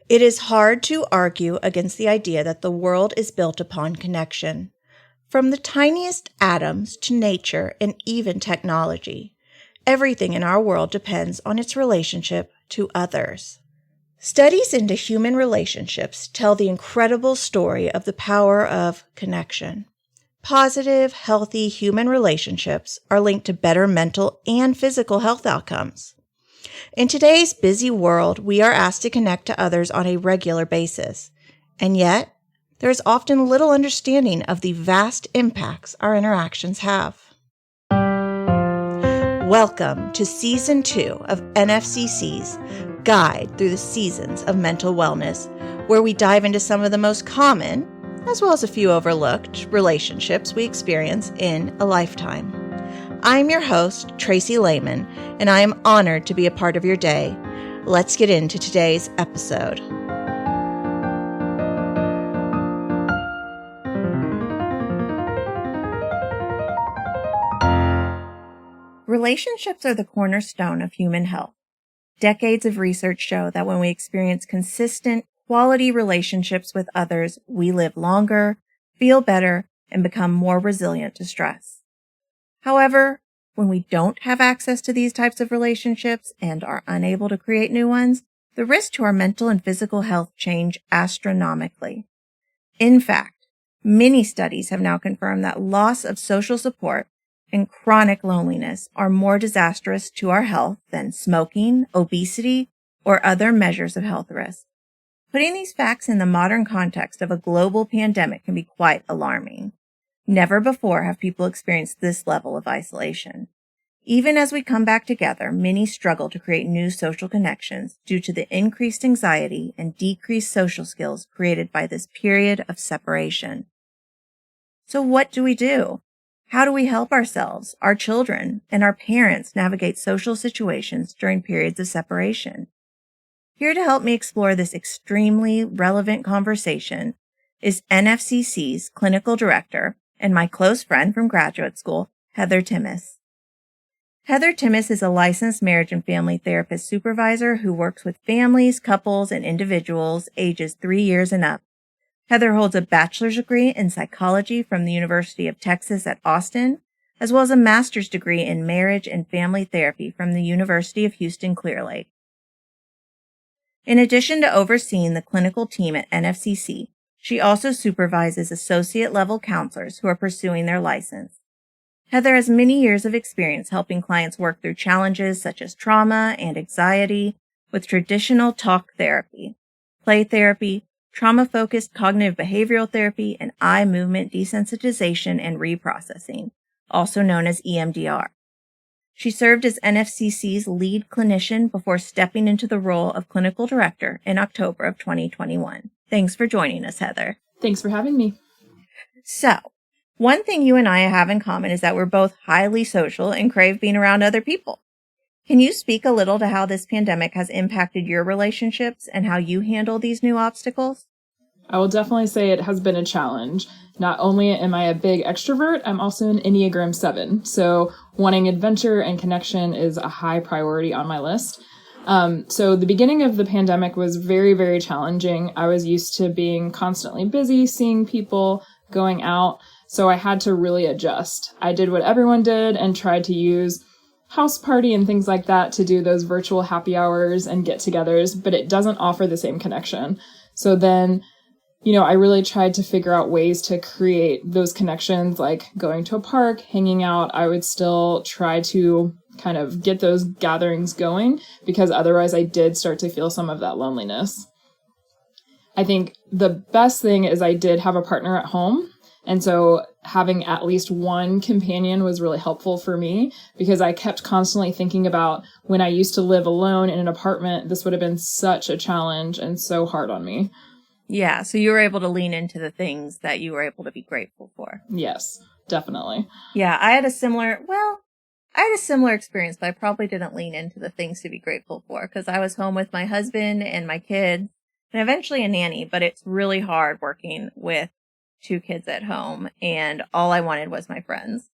It is hard to argue against the idea that the world is built upon connection. From the tiniest atoms to nature and even technology, everything in our world depends on its relationship to others. Studies into human relationships tell the incredible story of the power of connection. Positive, healthy human relationships are linked to better mental and physical health outcomes. In today's busy world, we are asked to connect to others on a regular basis, and yet there is often little understanding of the vast impacts our interactions have. Welcome to Season 2 of NFCC's Guide Through the Seasons of Mental Wellness, where we dive into some of the most common, as well as a few overlooked, relationships we experience in a lifetime. I'm your host, Tracy Lehman, and I am honored to be a part of your day. Let's get into today's episode. Relationships are the cornerstone of human health. Decades of research show that when we experience consistent, quality relationships with others, we live longer, feel better, and become more resilient to stress. However, when we don't have access to these types of relationships and are unable to create new ones, the risks to our mental and physical health change astronomically. In fact, many studies have now confirmed that loss of social support and chronic loneliness are more disastrous to our health than smoking, obesity, or other measures of health risk. Putting these facts in the modern context of a global pandemic can be quite alarming. Never before have people experienced this level of isolation. Even as we come back together, many struggle to create new social connections due to the increased anxiety and decreased social skills created by this period of separation. So what do we do? How do we help ourselves, our children, and our parents navigate social situations during periods of separation? Here to help me explore this extremely relevant conversation is NFCC's clinical director and my close friend from graduate school, Heather Timmis. Heather Timmis is a licensed marriage and family therapist supervisor who works with families, couples, and individuals ages 3 years and up. Heather holds a bachelor's degree in psychology from the University of Texas at Austin, as well as a master's degree in marriage and family therapy from the University of Houston Clear Lake. In addition to overseeing the clinical team at NFCC, she also supervises associate-level counselors who are pursuing their license. Heather has many years of experience helping clients work through challenges such as trauma and anxiety with traditional talk therapy, play therapy, trauma-focused cognitive behavioral therapy, and eye movement desensitization and reprocessing, also known as EMDR. She served as NFCC's lead clinician before stepping into the role of clinical director in October of 2021. Thanks for joining us, Heather. Thanks for having me. So, one thing you and I have in common is that we're both highly social and crave being around other people. Can you speak a little to how this pandemic has impacted your relationships and how you handle these new obstacles? I will definitely say it has been a challenge. Not only am I a big extrovert, I'm also an Enneagram 7. So wanting adventure and connection is a high priority on my list. So the beginning of the pandemic was very, very challenging. I was used to being constantly busy, seeing people, going out. So I had to really adjust. I did what everyone did and tried to use house party and things like that to do those virtual happy hours and get-togethers, but it doesn't offer the same connection. So then, I really tried to figure out ways to create those connections, like going to a park, hanging out. I would still try to kind of get those gatherings going because otherwise I did start to feel some of that loneliness. I think the best thing is I did have a partner at home. And so having at least one companion was really helpful for me because I kept constantly thinking about when I used to live alone in an apartment, this would have been such a challenge and so hard on me. Yeah, so you were able to lean into the things that you were able to be grateful for. Yes, definitely. Yeah, I had a similar experience, but I probably didn't lean into the things to be grateful for because I was home with my husband and my kids and eventually a nanny, but it's really hard working with 2 kids at home, and all I wanted was my friends.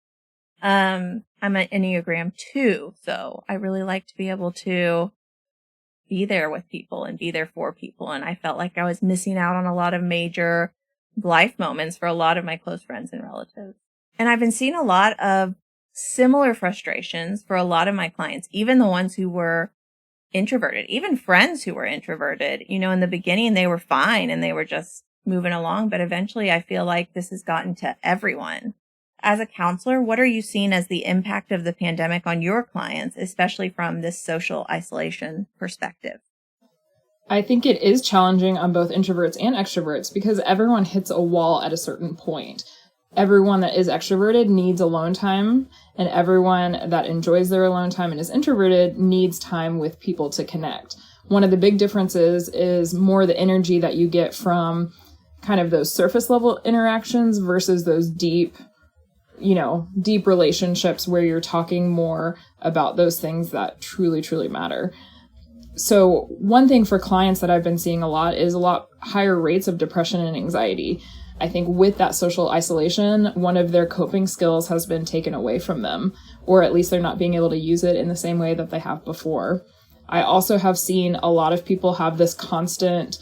I'm an Enneagram 2, so I really like to be able to, be there with people and be there for people. And I felt like I was missing out on a lot of major life moments for a lot of my close friends and relatives. And I've been seeing a lot of similar frustrations for a lot of my clients, even the ones who were introverted, even friends who were introverted. You know, in the beginning, they were fine and they were just moving along. But eventually, I feel like this has gotten to everyone. As a counselor, what are you seeing as the impact of the pandemic on your clients, especially from this social isolation perspective? I think it is challenging on both introverts and extroverts because everyone hits a wall at a certain point. Everyone that is extroverted needs alone time, and everyone that enjoys their alone time and is introverted needs time with people to connect. One of the big differences is more the energy that you get from kind of those surface level interactions versus those deep relationships where you're talking more about those things that truly, truly matter. So one thing for clients that I've been seeing a lot is a lot higher rates of depression and anxiety. I think with that social isolation, one of their coping skills has been taken away from them, or at least they're not being able to use it in the same way that they have before. I also have seen a lot of people have this constant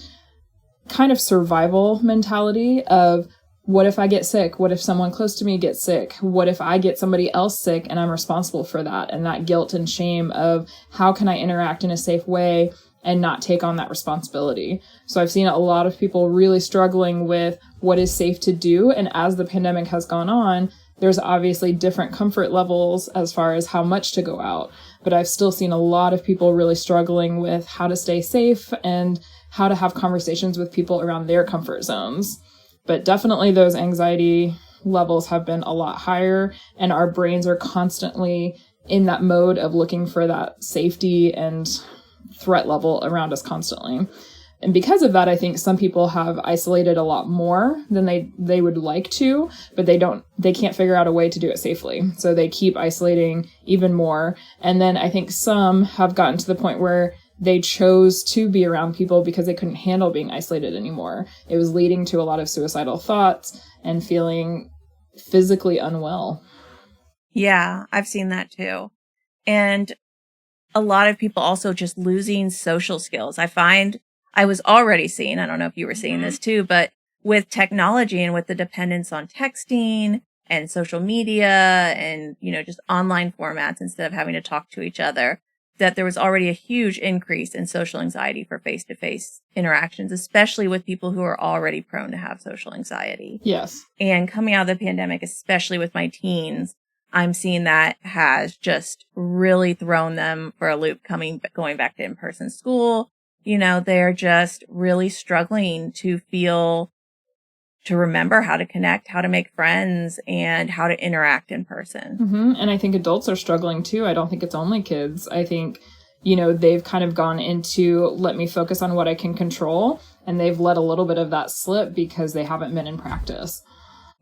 kind of survival mentality of, what if I get sick? What if someone close to me gets sick? What if I get somebody else sick and I'm responsible for that? And that guilt and shame of how can I interact in a safe way and not take on that responsibility. So I've seen a lot of people really struggling with what is safe to do. And as the pandemic has gone on, there's obviously different comfort levels as far as how much to go out. But I've still seen a lot of people really struggling with how to stay safe and how to have conversations with people around their comfort zones. But definitely those anxiety levels have been a lot higher, and our brains are constantly in that mode of looking for that safety and threat level around us constantly. And because of that, I think some people have isolated a lot more than they would like to, but they can't figure out a way to do it safely. So they keep isolating even more. And then I think some have gotten to the point where they chose to be around people because they couldn't handle being isolated anymore. It was leading to a lot of suicidal thoughts and feeling physically unwell. Yeah, I've seen that too. And a lot of people also just losing social skills. I find I was already seeing, I don't know if you were seeing this too, but with technology and with the dependence on texting and social media and, just online formats instead of having to talk to each other, that there was already a huge increase in social anxiety for face-to-face interactions, especially with people who are already prone to have social anxiety. Yes. And coming out of the pandemic, especially with my teens, I'm seeing that has just really thrown them for a loop going back to in-person school. They're just really struggling to remember how to connect, how to make friends, and how to interact in person. Mm-hmm. And I think adults are struggling too. I don't think it's only kids. I think, they've kind of gone into, let me focus on what I can control. And they've let a little bit of that slip because they haven't been in practice.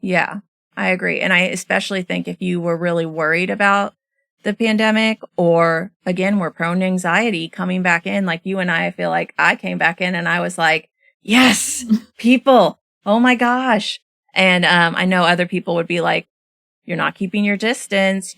Yeah, I agree. And I especially think if you were really worried about the pandemic, or again, we're prone to anxiety coming back in, like you and I feel like I came back in and I was like, yes, people. Oh my gosh. And I know other people would be like, you're not keeping your distance.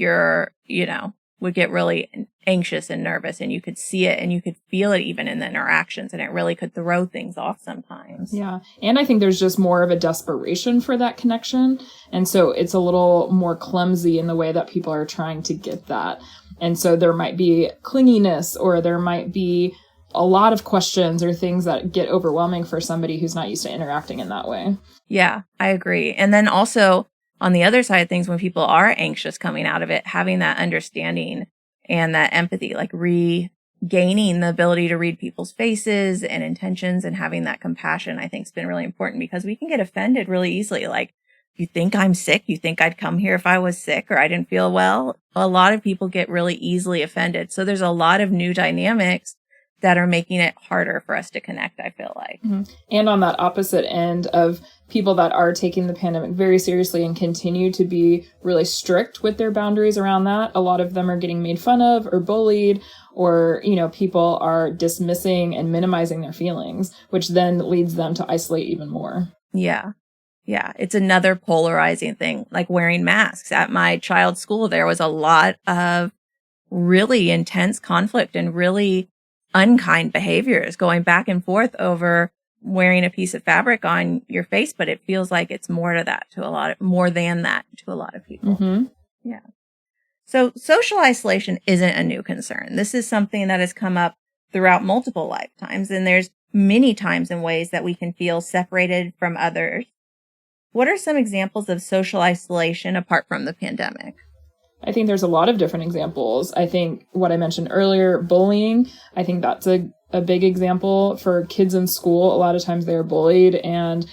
Would get really anxious and nervous, and you could see it and you could feel it even in the interactions, and it really could throw things off sometimes. Yeah. And I think there's just more of a desperation for that connection. And so it's a little more clumsy in the way that people are trying to get that. And so there might be clinginess, or there might be a lot of questions or things that get overwhelming for somebody who's not used to interacting in that way. Yeah, I agree. And then also on the other side of things, when people are anxious coming out of it, having that understanding and that empathy, like regaining the ability to read people's faces and intentions and having that compassion, I think has been really important, because we can get offended really easily. Like, you think I'm sick? You think I'd come here if I was sick or I didn't feel well? A lot of people get really easily offended. So there's a lot of new dynamics that are making it harder for us to connect, I feel like. Mm-hmm. And on that opposite end of people that are taking the pandemic very seriously and continue to be really strict with their boundaries around that, a lot of them are getting made fun of or bullied, or, people are dismissing and minimizing their feelings, which then leads them to isolate even more. Yeah. Yeah. It's another polarizing thing, like wearing masks. At my child's school, there was a lot of really intense conflict and really unkind behaviors, going back and forth over wearing a piece of fabric on your face, but it feels like it's more than that to a lot of people. Mm-hmm. Yeah. So social isolation isn't a new concern. This is something that has come up throughout multiple lifetimes, and there's many times and ways that we can feel separated from others. What are some examples of social isolation apart from the pandemic? I think there's a lot of different examples. I think what I mentioned earlier, bullying, I think that's a big example for kids in school. A lot of times they're bullied and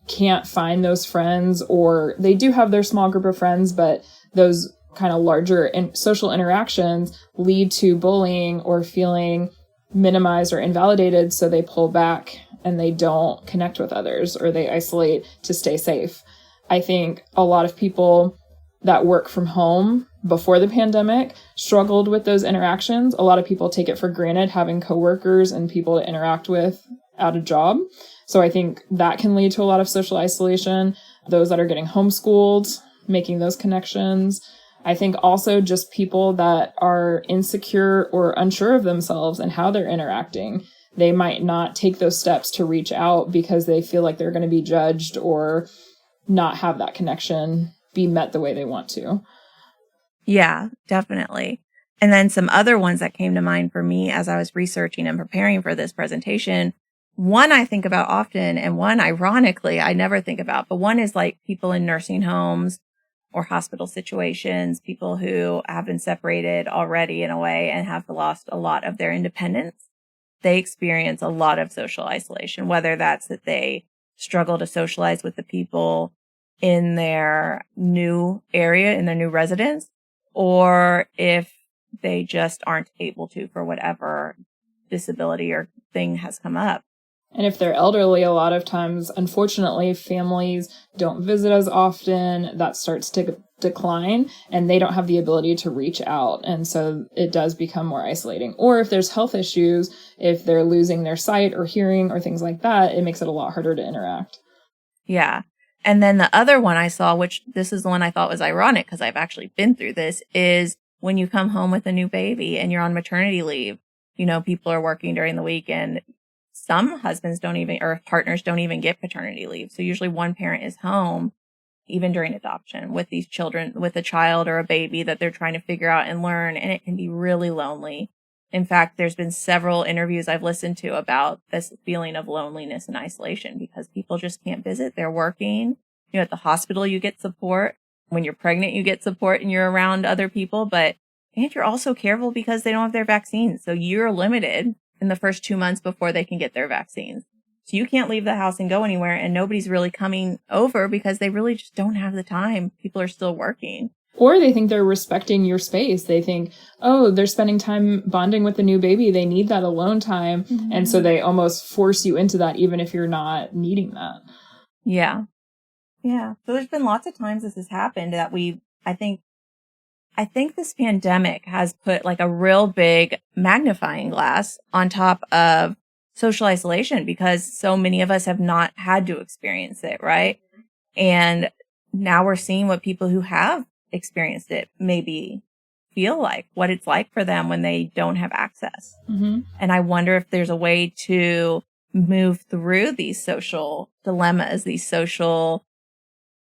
can't find those friends, or they do have their small group of friends, but those kind of larger social interactions lead to bullying or feeling minimized or invalidated. So they pull back and they don't connect with others, or they isolate to stay safe. I think a lot of people that work from home before the pandemic struggled with those interactions. A lot of people take it for granted having coworkers and people to interact with at a job. So I think that can lead to a lot of social isolation. Those that are getting homeschooled, making those connections. I think also just people that are insecure or unsure of themselves and how they're interacting. They might not take those steps to reach out because they feel like they're going to be judged or not have that connection be met the way they want to. Yeah, definitely. And then some other ones that came to mind for me as I was researching and preparing for this presentation. One I think about often, and one, ironically, I never think about, but one is like people in nursing homes or hospital situations, people who have been separated already in a way and have lost a lot of their independence. They experience a lot of social isolation, whether that's that they struggle to socialize with the people in their new area, in their new residence, or if they just aren't able to for whatever disability or thing has come up. And if they're elderly, a lot of times, unfortunately, families don't visit as often. That starts to decline, and they don't have the ability to reach out. And so it does become more isolating. Or if there's health issues, if they're losing their sight or hearing or things like that, it makes it a lot harder to interact. Yeah. And then the other one I saw, which this is the one I thought was ironic because I've actually been through this, is when you come home with a new baby and you're on maternity leave. You know, people are working during the week, and some husbands don't even, or partners don't even get paternity leave. So usually one parent is home, even during adoption, with these children, with a child or a baby that they're trying to figure out and learn. And it can be really lonely. In fact, there's been several interviews I've listened to about this feeling of loneliness and isolation because people just can't visit. They're working. You know, at the hospital, you get support. When you're pregnant, you get support and you're around other people. And you're also careful because they don't have their vaccines. So you're limited in the first 2 months before they can get their vaccines. So you can't leave the house and go anywhere, and nobody's really coming over because they really just don't have the time. People are still working. Or they think they're respecting your space. They think, oh, they're spending time bonding with the new baby. They need that alone time. Mm-hmm. And so they almost force you into that, even if you're not needing that. Yeah. Yeah. So there's been lots of times this has happened that I think this pandemic has put like a real big magnifying glass on top of social isolation because so many of us have not had to experience it, right? And now we're seeing what people who have experienced it maybe feel like, what it's like for them when they don't have access. Mm-hmm. And I wonder if there's a way to move through these social dilemmas, these social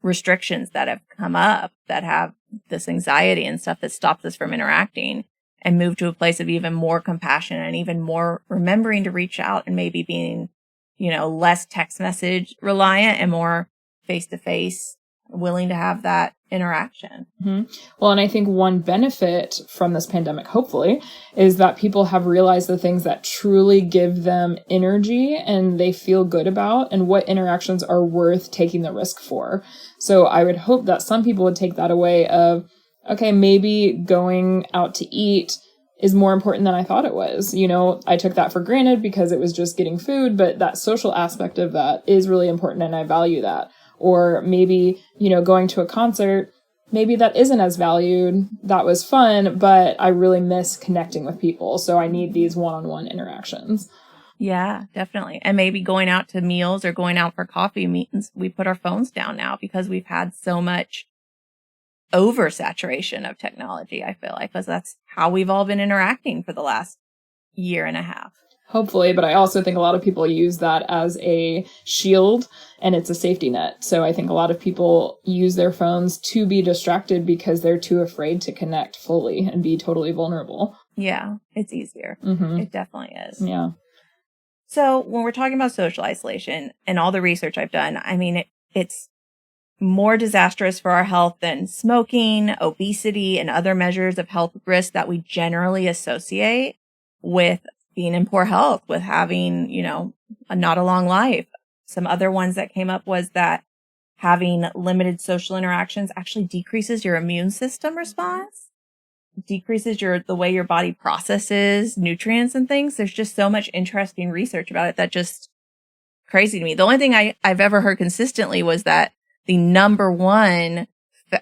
restrictions that have come up that have this anxiety and stuff that stops us from interacting, and move to a place of even more compassion and even more remembering to reach out and maybe being, you know, less text message reliant and more face to face, willing to have that interaction. Mm-hmm. Well, and I think one benefit from this pandemic, hopefully, is that people have realized the things that truly give them energy and they feel good about, and what interactions are worth taking the risk for. So I would hope that some people would take that away of, okay, maybe going out to eat is more important than I thought it was. You know, I took that for granted because it was just getting food, but that social aspect of that is really important and I value that. Or maybe, you know, going to a concert, maybe that isn't as valued. That was fun, but I really miss connecting with people. So I need these one-on-one interactions. Yeah, definitely. And maybe going out to meals or going out for coffee meetings, we put our phones down now because we've had so much oversaturation of technology, I feel like, because that's how we've all been interacting for the last year and a half. Hopefully, but I also think a lot of people use that as a shield and it's a safety net. So I think a lot of people use their phones to be distracted because they're too afraid to connect fully and be totally vulnerable. Yeah, it's easier. It definitely is. Yeah. So when we're talking about social isolation and all the research I've done, I mean, it's more disastrous for our health than smoking, obesity, and other measures of health risk that we generally associate with being in poor health, with having, not a long life. Some other ones that came up was that having limited social interactions actually decreases your immune system response, decreases the way your body processes nutrients and things. There's just so much interesting research about it that just crazy to me. The only thing I've ever heard consistently was that the number one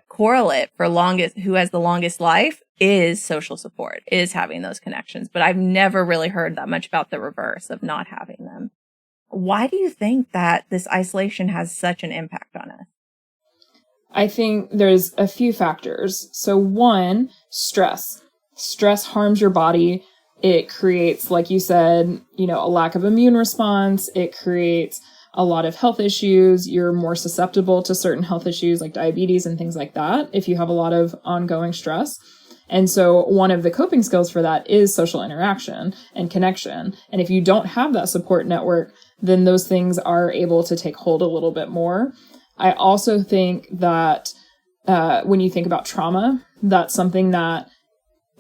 correlate for who has the longest life is social support, is having those connections. But I've never really heard that much about the reverse of not having them. Why do you think that this isolation has such an impact on us? I think there's a few factors. So one, stress. Stress harms your body. It creates, like you said, a lack of immune response. It creates a lot of health issues. You're more susceptible to certain health issues like diabetes and things like that if you have a lot of ongoing stress. And so one of the coping skills for that is social interaction and connection. And if you don't have that support network, then those things are able to take hold a little bit more. I also think that when you think about trauma, that's something that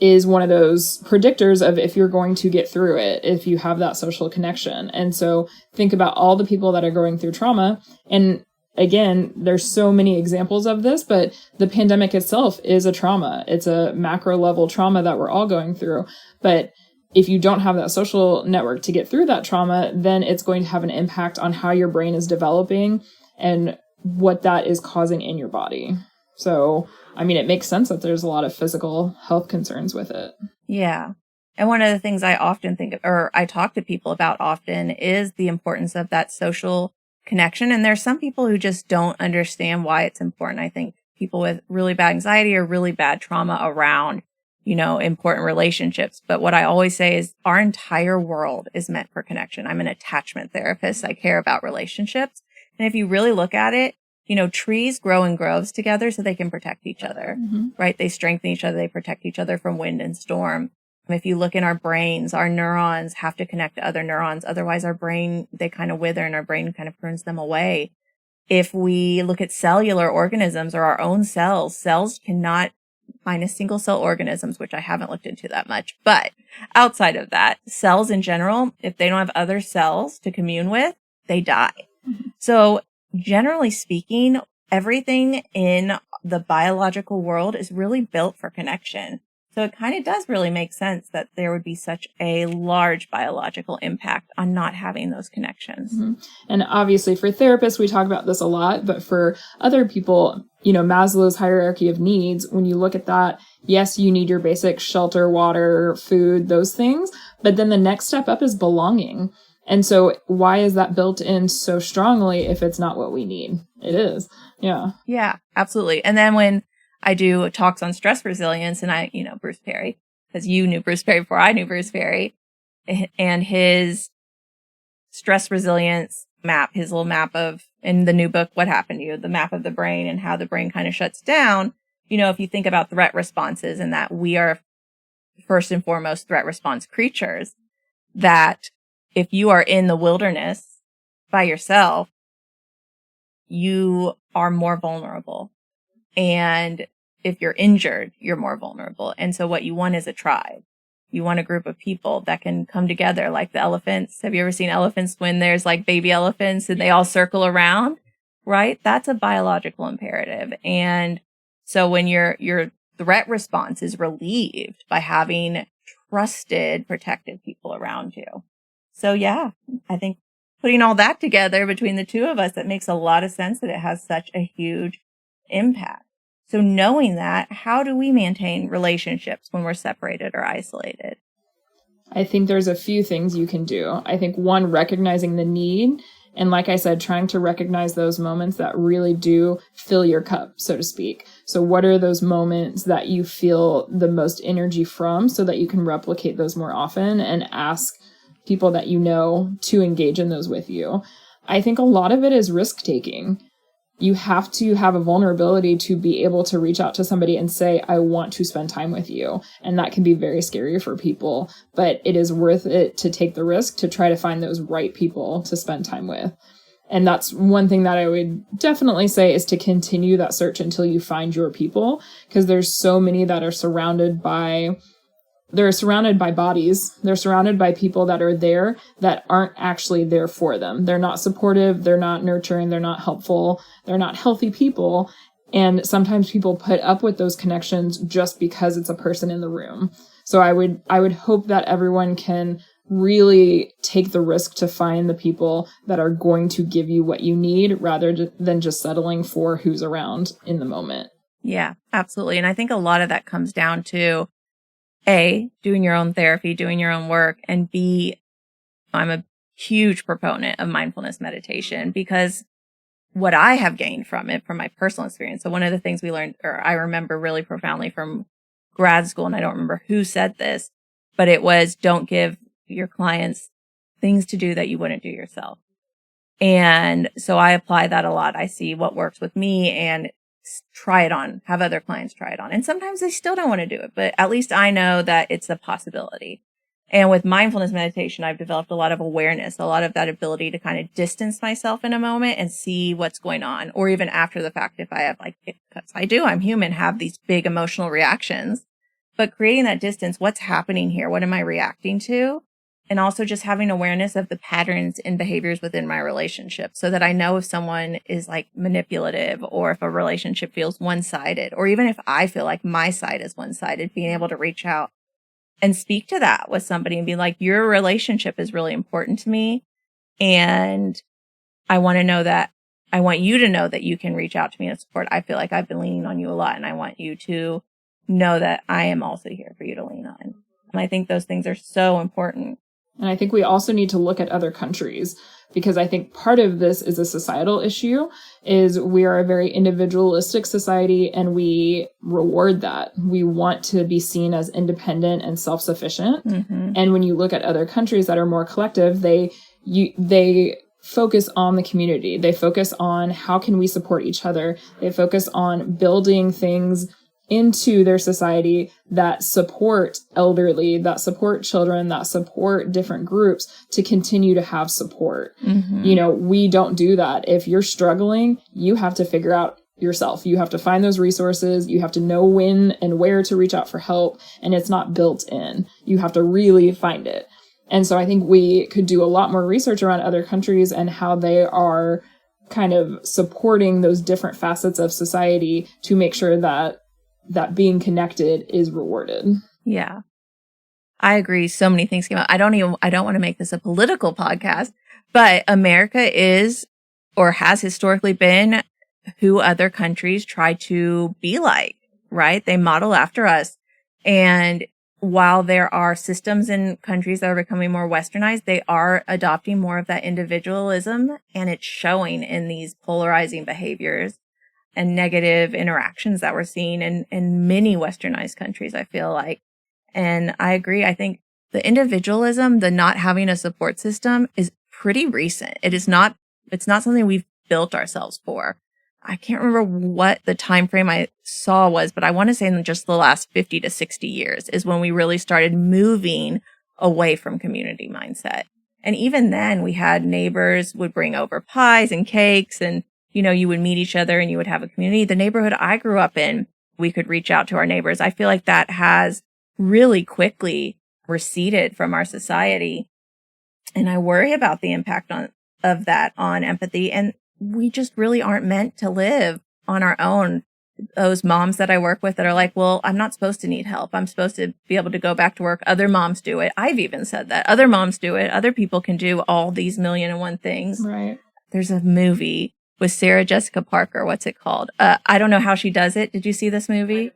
is one of those predictors of if you're going to get through it, if you have that social connection. And so think about all the people that are going through trauma. And again, there's so many examples of this, but the pandemic itself is a trauma. It's a macro level trauma that we're all going through. But if you don't have that social network to get through that trauma, then it's going to have an impact on how your brain is developing and what that is causing in your body. So, I mean, it makes sense that there's a lot of physical health concerns with it. Yeah. And one of the things I often think of, or I talk to people about often, is the importance of that social connection. And there's some people who just don't understand why it's important. I think people with really bad anxiety or really bad trauma around, important relationships. But what I always say is our entire world is meant for connection. I'm an attachment therapist. I care about relationships. And if you really look at it, trees grow in groves together so they can protect each other, right? They strengthen each other. They protect each other from wind and storm. If you look in our brains, our neurons have to connect to other neurons. Otherwise, they kind of wither and our brain kind of prunes them away. If we look at cellular organisms or our own cells cannot, minus single cell organisms, which I haven't looked into that much. But outside of that, cells in general, if they don't have other cells to commune with, they die. So generally speaking, everything in the biological world is really built for connection. So it kind of does really make sense that there would be such a large biological impact on not having those connections. And obviously for therapists, we talk about this a lot, but for other people, Maslow's hierarchy of needs, when you look at that, yes, you need your basic shelter, water, food, those things. But then the next step up is belonging. And so why is that built in so strongly if it's not what we need? It is. Yeah. Yeah, absolutely. And then when I do talks on stress resilience and Bruce Perry, because you knew Bruce Perry before I knew Bruce Perry, and his stress resilience map, his little map of, in the new book, What Happened to You, the map of the brain and how the brain kind of shuts down. If you think about threat responses and that we are first and foremost threat response creatures, that if you are in the wilderness by yourself, you are more vulnerable. And if you're injured, you're more vulnerable. And so what you want is a tribe. You want a group of people that can come together like the elephants. Have you ever seen elephants when there's like baby elephants and they all circle around, right? That's a biological imperative. And so when your threat response is relieved by having trusted, protected people around you. So yeah, I think putting all that together between the two of us, it makes a lot of sense that it has such a huge impact. So knowing that, how do we maintain relationships when we're separated or isolated? I think there's a few things you can do. I think one, recognizing the need. And like I said, trying to recognize those moments that really do fill your cup, so to speak. So what are those moments that you feel the most energy from so that you can replicate those more often and ask people that you know to engage in those with you. I think a lot of it is risk taking. You have to have a vulnerability to be able to reach out to somebody and say, I want to spend time with you. And that can be very scary for people, but it is worth it to take the risk to try to find those right people to spend time with. And that's one thing that I would definitely say is to continue that search until you find your people, because there's so many that are surrounded by bodies. They're surrounded by people that are there that aren't actually there for them. They're not supportive. They're not nurturing. They're not helpful. They're not healthy people. And sometimes people put up with those connections just because it's a person in the room. So I would hope that everyone can really take the risk to find the people that are going to give you what you need rather than just settling for who's around in the moment. Yeah, absolutely. And I think a lot of that comes down to A, doing your own therapy, doing your own work, and B, I'm a huge proponent of mindfulness meditation because what I have gained from it, from my personal experience. So one of the things we learned, or I remember really profoundly from grad school, and I don't remember who said this, but it was, don't give your clients things to do that you wouldn't do yourself. And so I apply that a lot. I see what works with me and try it on, have other clients try it on. And sometimes they still don't want to do it, but at least I know that it's a possibility. And with mindfulness meditation, I've developed a lot of awareness, a lot of that ability to kind of distance myself in a moment and see what's going on. Or even after the fact, if I have because I'm human, have these big emotional reactions, but creating that distance, what's happening here? What am I reacting to? And also just having awareness of the patterns and behaviors within my relationship so that I know if someone is manipulative or if a relationship feels one-sided, or even if I feel like my side is one-sided, being able to reach out and speak to that with somebody and be like, your relationship is really important to me. And I want you to know that you can reach out to me and support. I feel like I've been leaning on you a lot, and I want you to know that I am also here for you to lean on. And I think those things are so important. And I think we also need to look at other countries, because I think part of this is a societal issue, is we are a very individualistic society and we reward that. We want to be seen as independent and self-sufficient. Mm-hmm. And when you look at other countries that are more collective, they focus on the community. They focus on how can we support each other. They focus on building things into their society that support elderly, that support children, that support different groups to continue to have support. Mm-hmm. We don't do that. If you're struggling, you have to figure out yourself. You have to find those resources. You have to know when and where to reach out for help. And it's not built in. You have to really find it. And so I think we could do a lot more research around other countries and how they are kind of supporting those different facets of society to make sure that being connected is rewarded. Yeah. I agree. So many things came out. I don't want to make this a political podcast, but America is, or has historically been, who other countries try to be like, right? They model after us. And while there are systems in countries that are becoming more westernized, they are adopting more of that individualism, and it's showing in these polarizing behaviors and negative interactions that we're seeing in many westernized countries, I feel like. And I agree. I think the individualism, the not having a support system, is pretty recent. It's not something we've built ourselves for. I can't remember what the time frame I saw was, but I want to say in just the last 50 to 60 years is when we really started moving away from community mindset. And even then, we had neighbors would bring over pies and cakes, and you would meet each other and you would have a community. The neighborhood I grew up in, we could reach out to our neighbors. I feel like that has really quickly receded from our society. And I worry about the impact of that on empathy. And we just really aren't meant to live on our own. Those moms that I work with that are like, well, I'm not supposed to need help. I'm supposed to be able to go back to work. Other moms do it. I've even said that. Other moms do it. Other people can do all these 1,000,001 things. Right. There's a movie with Sarah Jessica Parker. What's it called? I don't know how she does it. Did you see this movie?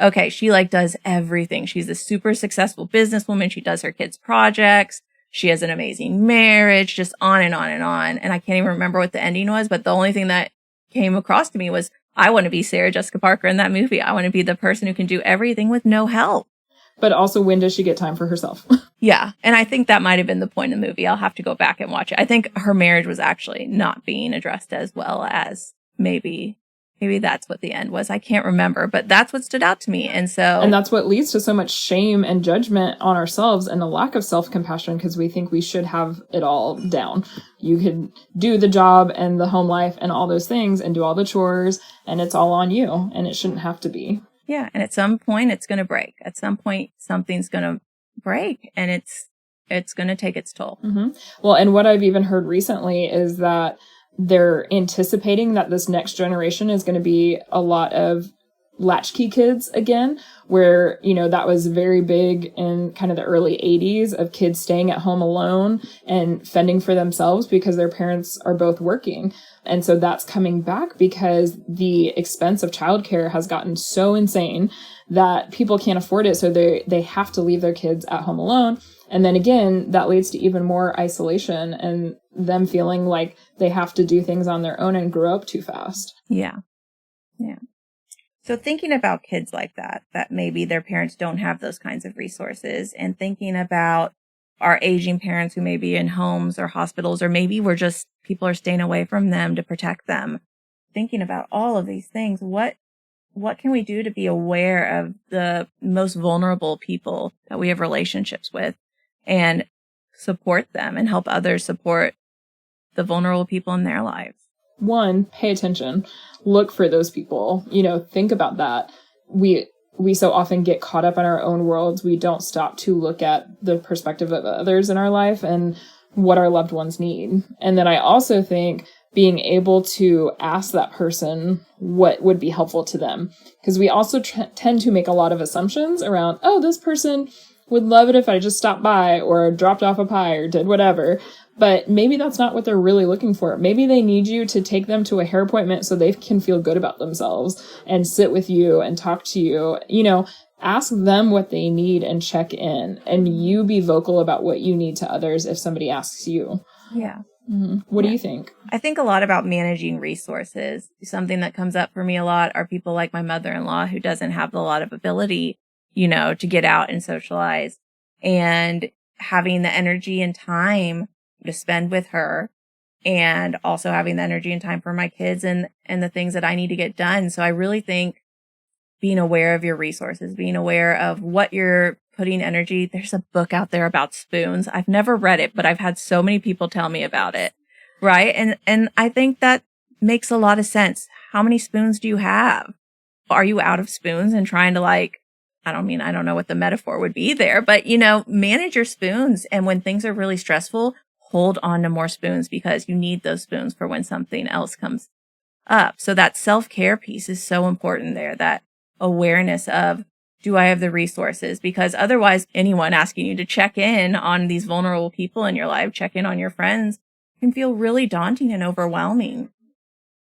Okay. She does everything. She's a super successful businesswoman. She does her kids' projects. She has an amazing marriage, just on and on and on. And I can't even remember what the ending was, but the only thing that came across to me was, I want to be Sarah Jessica Parker in that movie. I want to be the person who can do everything with no help. but also when does she get time for herself? Yeah. And I think that might have been the point of the movie. I'll have to go back and watch it. I think her marriage was actually not being addressed as well as maybe that's what the end was. I can't remember, but that's what stood out to me. And that's what leads to so much shame and judgment on ourselves and a lack of self-compassion, because we think we should have it all down. You could do the job and the home life and all those things and do all the chores, and it's all on you, and it shouldn't have to be. Yeah. And at some point it's going to break. At some point something's going to break, and it's going to take its toll. Mm-hmm. Well, and what I've even heard recently is that they're anticipating that this next generation is going to be a lot of latchkey kids again, where, you know, that was very big in kind of the early 80s of kids staying at home alone and fending for themselves because their parents are both working. And so that's coming back because the expense of childcare has gotten so insane that people can't afford it. So they have to leave their kids at home alone. And then again, that leads to even more isolation and them feeling like they have to do things on their own and grow up too fast. Yeah. Yeah. So thinking about kids like that maybe their parents don't have those kinds of resources, and thinking about our aging parents who may be in homes or hospitals, or maybe people are staying away from them to protect them. Thinking about all of these things, what can we do to be aware of the most vulnerable people that we have relationships with and support them and help others support the vulnerable people in their lives? One, pay attention. Look for those people. You know, think about that. We so often get caught up in our own worlds. We don't stop to look at the perspective of others in our life and what our loved ones need. And then I also think being able to ask that person what would be helpful to them. Because we also tend to make a lot of assumptions around, oh, this person would love it if I just stopped by or dropped off a pie or did whatever. But maybe that's not what they're really looking for. Maybe they need you to take them to a hair appointment so they can feel good about themselves and sit with you and talk to you. You know, ask them what they need and check in, and you be vocal about what you need to others if somebody asks you. Yeah. Mm-hmm. What do you think? I think a lot about managing resources. Something that comes up for me a lot are people like my mother-in-law who doesn't have a lot of ability, you know, to get out and socialize, and having the energy and time to spend with her, and also having the energy and time for my kids and the things that I need to get done. So I really think being aware of your resources, being aware of what you're putting energy. There's a book out there about spoons. I've never read it, but I've had so many people tell me about it. Right. And I think that makes a lot of sense. How many spoons do you have? Are you out of spoons and trying to I don't know what the metaphor would be there, but, you know, manage your spoons. And when things are really stressful, hold on to more spoons, because you need those spoons for when something else comes up. So that self-care piece is so important there, that awareness of, do I have the resources? Because otherwise, anyone asking you to check in on these vulnerable people in your life, check in on your friends, can feel really daunting and overwhelming.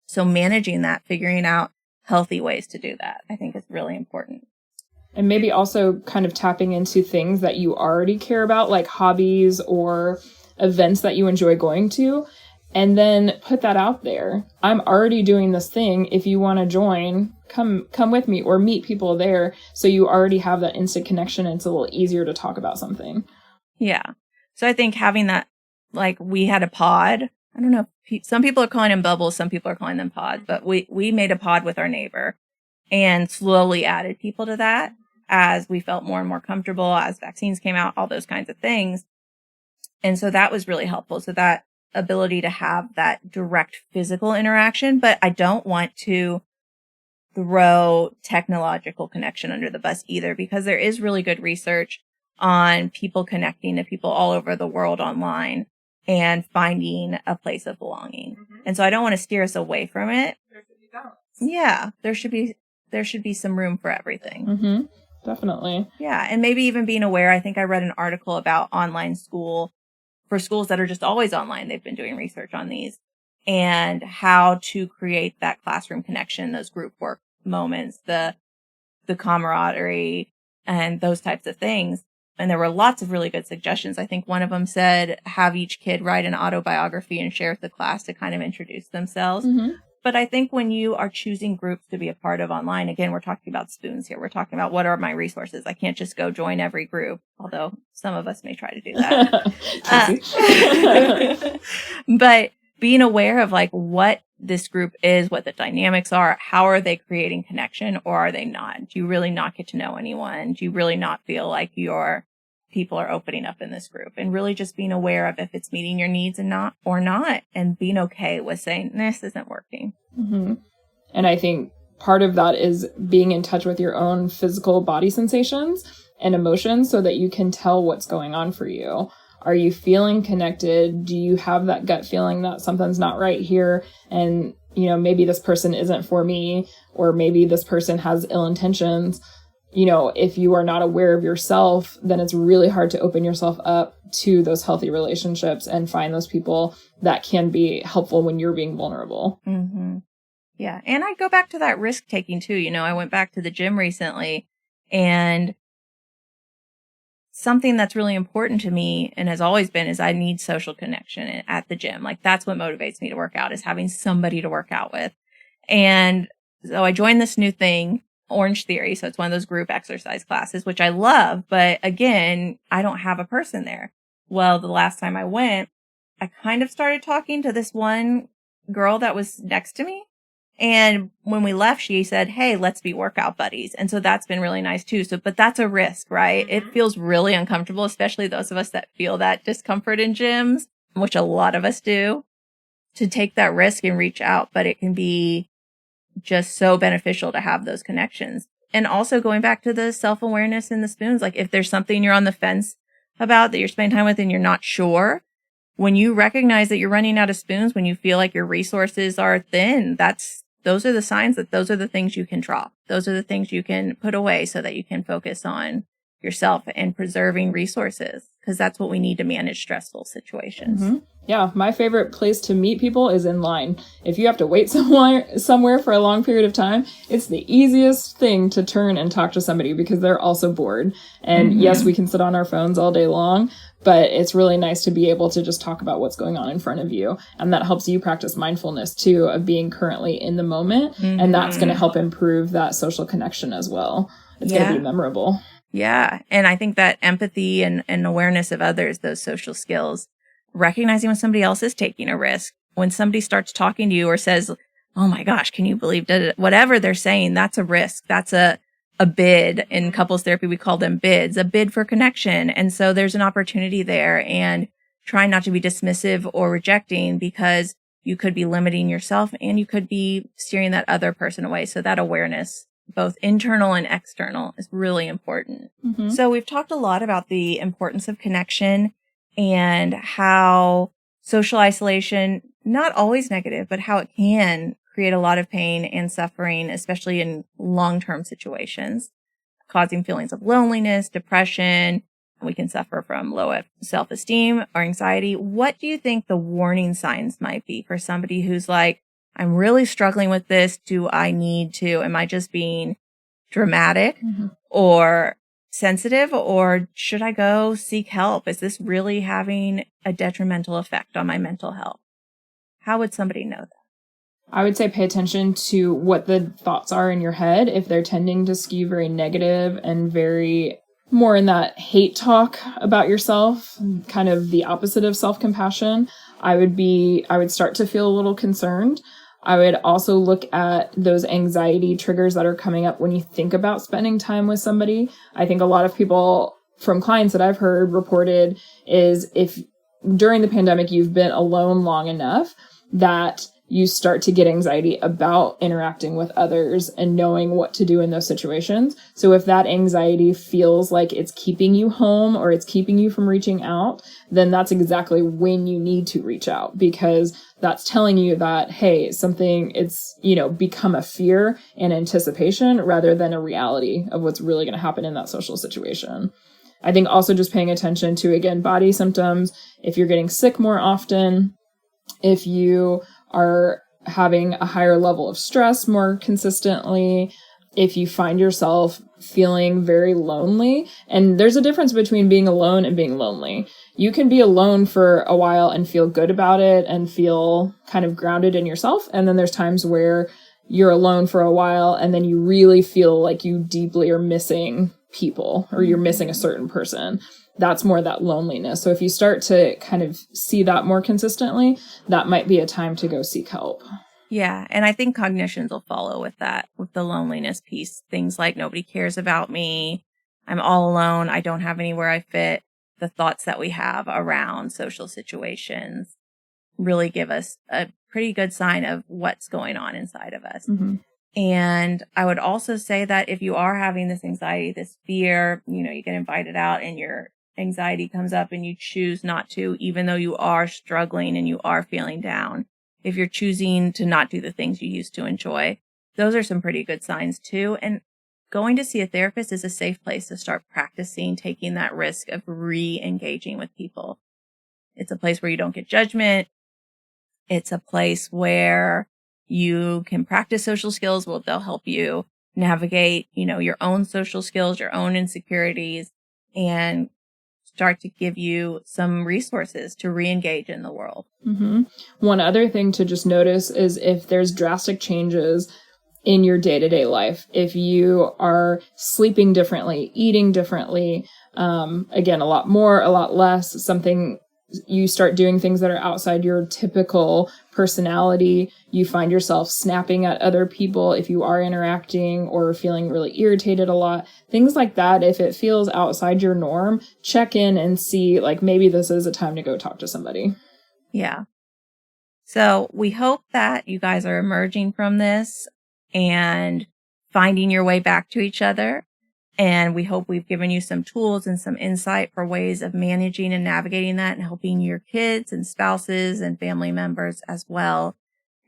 So managing that, figuring out healthy ways to do that, I think is really important. And maybe also kind of tapping into things that you already care about, like hobbies or events that you enjoy going to, and then put that out there. I'm already doing this thing. If you want to join, come with me, or meet people there. So you already have that instant connection, and it's a little easier to talk about something. Yeah. So I think having that, like, we had a pod. I don't know. Some people are calling them bubbles. Some people are calling them pods, but we made a pod with our neighbor and slowly added people to that as we felt more and more comfortable, as vaccines came out, all those kinds of things. And so that was really helpful. So that ability to have that direct physical interaction, but I don't want to throw technological connection under the bus either, because there is really good research on people connecting to people all over the world online and finding a place of belonging. Mm-hmm. And so I don't want to steer us away from it. There should be balance. Yeah, there should be some room for everything. Mm-hmm. Definitely. Yeah, and maybe even being aware. I think I read an article about online school for schools that are just always online. They've been doing research on these and how to create that classroom connection, those group work moments, the camaraderie and those types of things. And there were lots of really good suggestions. I think one of them said, have each kid write an autobiography and share with the class to kind of introduce themselves. Mm-hmm. But I think when you are choosing groups to be a part of online, again, we're talking about spoons here. We're talking about what are my resources. I can't just go join every group, although some of us may try to do that. But being aware of like what this group is, what the dynamics are, how are they creating connection or are they not? Do you really not get to know anyone? Do you really not feel like your people are opening up in this group? And really just being aware of if it's meeting your needs and not, and being okay with saying, this isn't working. Mm-hmm. And I think part of that is being in touch with your own physical body sensations and emotions so that you can tell what's going on for you. Are you feeling connected? Do you have that gut feeling that something's not right here? And, maybe this person isn't for me, or maybe this person has ill intentions. If you are not aware of yourself, then it's really hard to open yourself up to those healthy relationships and find those people that can be helpful when you're being vulnerable. Mm-hmm. Yeah. And I go back to that risk taking too. I went back to the gym recently, and something that's really important to me and has always been is I need social connection at the gym. Like that's what motivates me to work out, is having somebody to work out with. And so I joined this new thing, Orange Theory. So it's one of those group exercise classes, which I love. But again, I don't have a person there. Well, the last time I went, I kind of started talking to this one girl that was next to me. And when we left, she said, hey, let's be workout buddies. And so that's been really nice too. So, but that's a risk, right? Mm-hmm. It feels really uncomfortable, especially those of us that feel that discomfort in gyms, which a lot of us do, to take that risk and reach out. But it can be just so beneficial to have those connections. And also going back to the self-awareness and the spoons, like if there's something you're on the fence about that you're spending time with and you're not sure, when you recognize that you're running out of spoons, when you feel like your resources are thin, those are the signs that those are the things you can drop. Those are the things you can put away so that you can focus on yourself and preserving resources, because that's what we need to manage stressful situations. Mm-hmm. Yeah, my favorite place to meet people is in line. If you have to wait somewhere for a long period of time, it's the easiest thing to turn and talk to somebody because they're also bored. And mm-hmm. Yes, we can sit on our phones all day long, but it's really nice to be able to just talk about what's going on in front of you. And that helps you practice mindfulness too, of being currently in the moment. Mm-hmm. And that's going to help improve that social connection as well. It's going to be memorable. Yeah. And I think that empathy and awareness of others, those social skills, recognizing when somebody else is taking a risk, when somebody starts talking to you or says, oh my gosh, can you believe that? Whatever they're saying, that's a risk. That's a bid. In couples therapy, we call them bids, a bid for connection. And so there's an opportunity there, and trying not to be dismissive or rejecting, because you could be limiting yourself and you could be steering that other person away. So that awareness, both internal and external, is really important. Mm-hmm. So we've talked a lot about the importance of connection and how social isolation, not always negative, but how it can create a lot of pain and suffering, especially in long-term situations, causing feelings of loneliness, depression. We can suffer from low self-esteem or anxiety. What do you think the warning signs might be for somebody who's like, I'm really struggling with this. Am I just being dramatic mm-hmm. or sensitive, or should I go seek help? Is this really having a detrimental effect on my mental health? How would somebody know that? I would say pay attention to what the thoughts are in your head. If they're tending to skew very negative and very more in that hate talk about yourself, kind of the opposite of self-compassion, I would start to feel a little concerned. I would also look at those anxiety triggers that are coming up when you think about spending time with somebody. I think a lot of people from clients that I've heard reported is if during the pandemic you've been alone long enough that you start to get anxiety about interacting with others and knowing what to do in those situations. So if that anxiety feels like it's keeping you home or it's keeping you from reaching out, then that's exactly when you need to reach out, because that's telling you that, hey, it's become a fear and anticipation rather than a reality of what's really going to happen in that social situation. I think also just paying attention to, again, body symptoms. If you're getting sick more often, if you are having a higher level of stress more consistently, if you find yourself feeling very lonely, and there's a difference between being alone and being lonely. You can be alone for a while and feel good about it and feel kind of grounded in yourself. And then there's times where you're alone for a while and then you really feel like you deeply are missing people or you're missing a certain person. That's more that loneliness. So if you start to kind of see that more consistently, that might be a time to go seek help. Yeah. And I think cognitions will follow with that, with the loneliness piece. Things like nobody cares about me. I'm all alone. I don't have anywhere I fit. The thoughts that we have around social situations really give us a pretty good sign of what's going on inside of us. Mm-hmm. And I would also say that if you are having this anxiety, this fear, you get invited out and your anxiety comes up and you choose not to, even though you are struggling and you are feeling down. If you're choosing to not do the things you used to enjoy, those are some pretty good signs too. And going to see a therapist is a safe place to start practicing taking that risk of re-engaging with people. It's a place where you don't get judgment. It's a place where you can practice social skills. Well, they'll help you navigate, your own social skills, your own insecurities, and start to give you some resources to re-engage in the world. Mm-hmm. One other thing to just notice is if there's drastic changes in your day-to-day life, if you are sleeping differently, eating differently, again, a lot more, a lot less, something, you start doing things that are outside your typical personality, you find yourself snapping at other people if you are interacting or feeling really irritated a lot, things like that. If it feels outside your norm, check in and see, like, maybe this is a time to go talk to somebody. Yeah. So we hope that you guys are emerging from this and finding your way back to each other. And we hope we've given you some tools and some insight for ways of managing and navigating that and helping your kids and spouses and family members as well,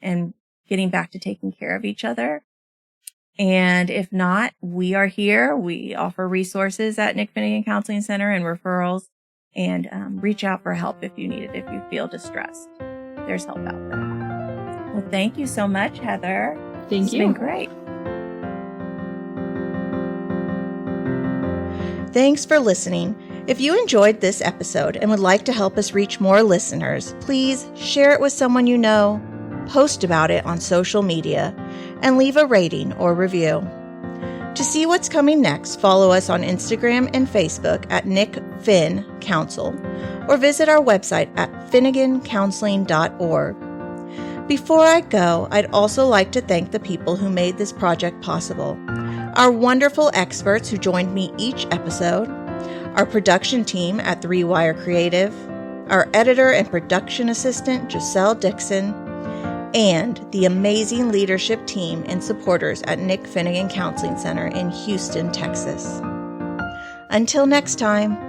and getting back to taking care of each other. And if not, we are here. We offer resources at Nick Finnegan Counseling Center and referrals, and reach out for help if you need it, if you feel distressed. There's help out there. Well, thank you so much, Heather. Thank you. It's been great. Thanks for listening. If you enjoyed this episode and would like to help us reach more listeners, please share it with someone you know, post about it on social media, and leave a rating or review. To see what's coming next, follow us on Instagram and Facebook at Nick Finn Counsel, or visit our website at finnegancounseling.org. Before I go, I'd also like to thank the people who made this project possible. Our wonderful experts who joined me each episode, our production team at 3 Wire Creative, our editor and production assistant, Giselle Dixon, and the amazing leadership team and supporters at Nick Finnegan Counseling Center in Houston, Texas. Until next time.